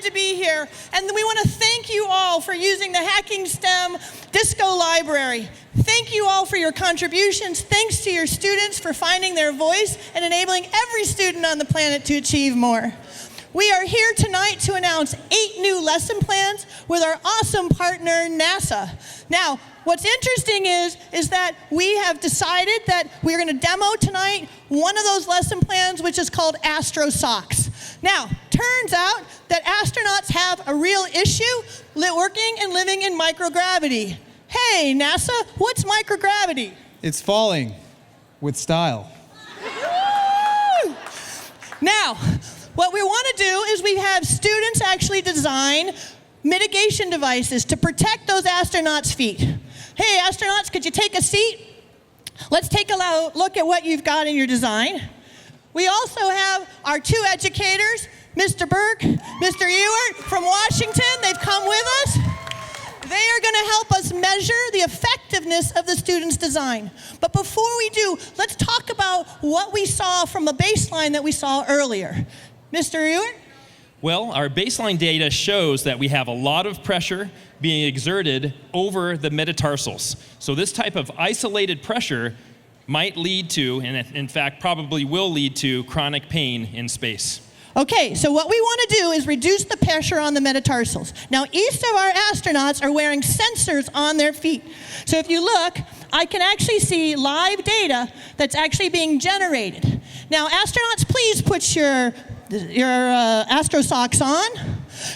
to be here. And we want to thank you all for using the Hacking STEM Disco Library. Thank you all for your contributions. Thanks to your students for finding their voice and enabling every student on the planet to achieve more. We are here tonight to announce 8 new lesson plans with our awesome partner, NASA. Now, what's interesting is that we have decided that we're going to demo tonight one of those lesson plans, which is called Astro Socks. Now, turns out that astronauts have a real issue working and living in microgravity. Hey, NASA, what's microgravity? It's falling with style. Now, what we want to do is we have students actually design mitigation devices to protect those astronauts' feet. Hey, astronauts, could you take a seat? Let's take a look at what you've got in your design. We also have our 2 educators, Mr. Burke, Mr. Ewert from Washington. They've come with us. They are going to help us measure the effectiveness of the student's design. But before we do, let's talk about what we saw from a baseline that we saw earlier. Mr. Ewert? Well, our baseline data shows that we have a lot of pressure being exerted over the metatarsals. So this type of isolated pressure might lead to, and in fact probably will lead to, chronic pain in space. Okay, so what we want to do is reduce the pressure on the metatarsals. Now, each of our astronauts are wearing sensors on their feet. So if you look, I can actually see live data that's actually being generated. Now, astronauts, please put your Astro Socks on.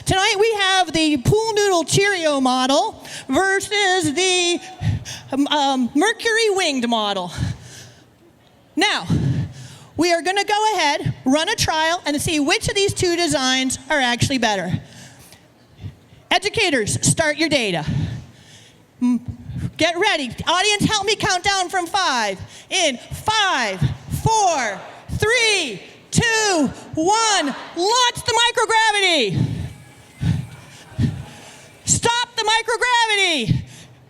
Tonight we have the Pool Noodle Cheerio model versus the Mercury Winged model. Now, we are going to go ahead, run a trial, and see which of these 2 designs are actually better. Educators, start your data. Get ready. Audience, help me count down from 5. In 5, 4, 3, 2, 1. Launch the microgravity. Stop the microgravity.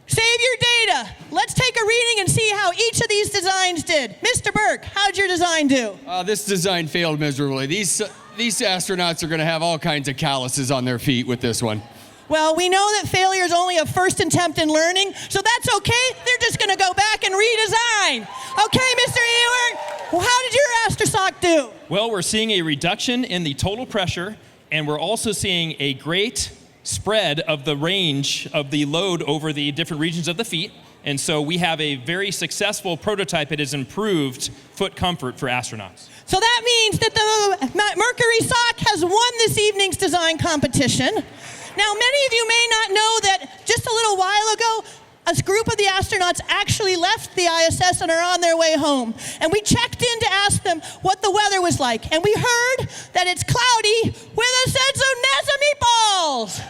Save your data. Let's take a reading and see how each of these designs did. Mr. Burke, how'd your design do? This design failed miserably. These astronauts are going to have all kinds of calluses on their feet with this one. Well, we know that failure is only a first attempt in learning, so that's okay. They're just going to go back and redesign. Okay, Mr. Ewert, well, how did your Astro Sock do? Well, we're seeing a reduction in the total pressure, and we're also seeing a great spread of the range of the load over the different regions of the feet. And so we have a very successful prototype that has improved foot comfort for astronauts. So that means that the Mercury Sock has won this evening's design competition. Now, many of you may not know that just a little while ago, a group of the astronauts actually left the ISS and are on their way home. And we checked in to ask them what the weather was like. And we heard that it's cloudy with a sense of NASA meatballs.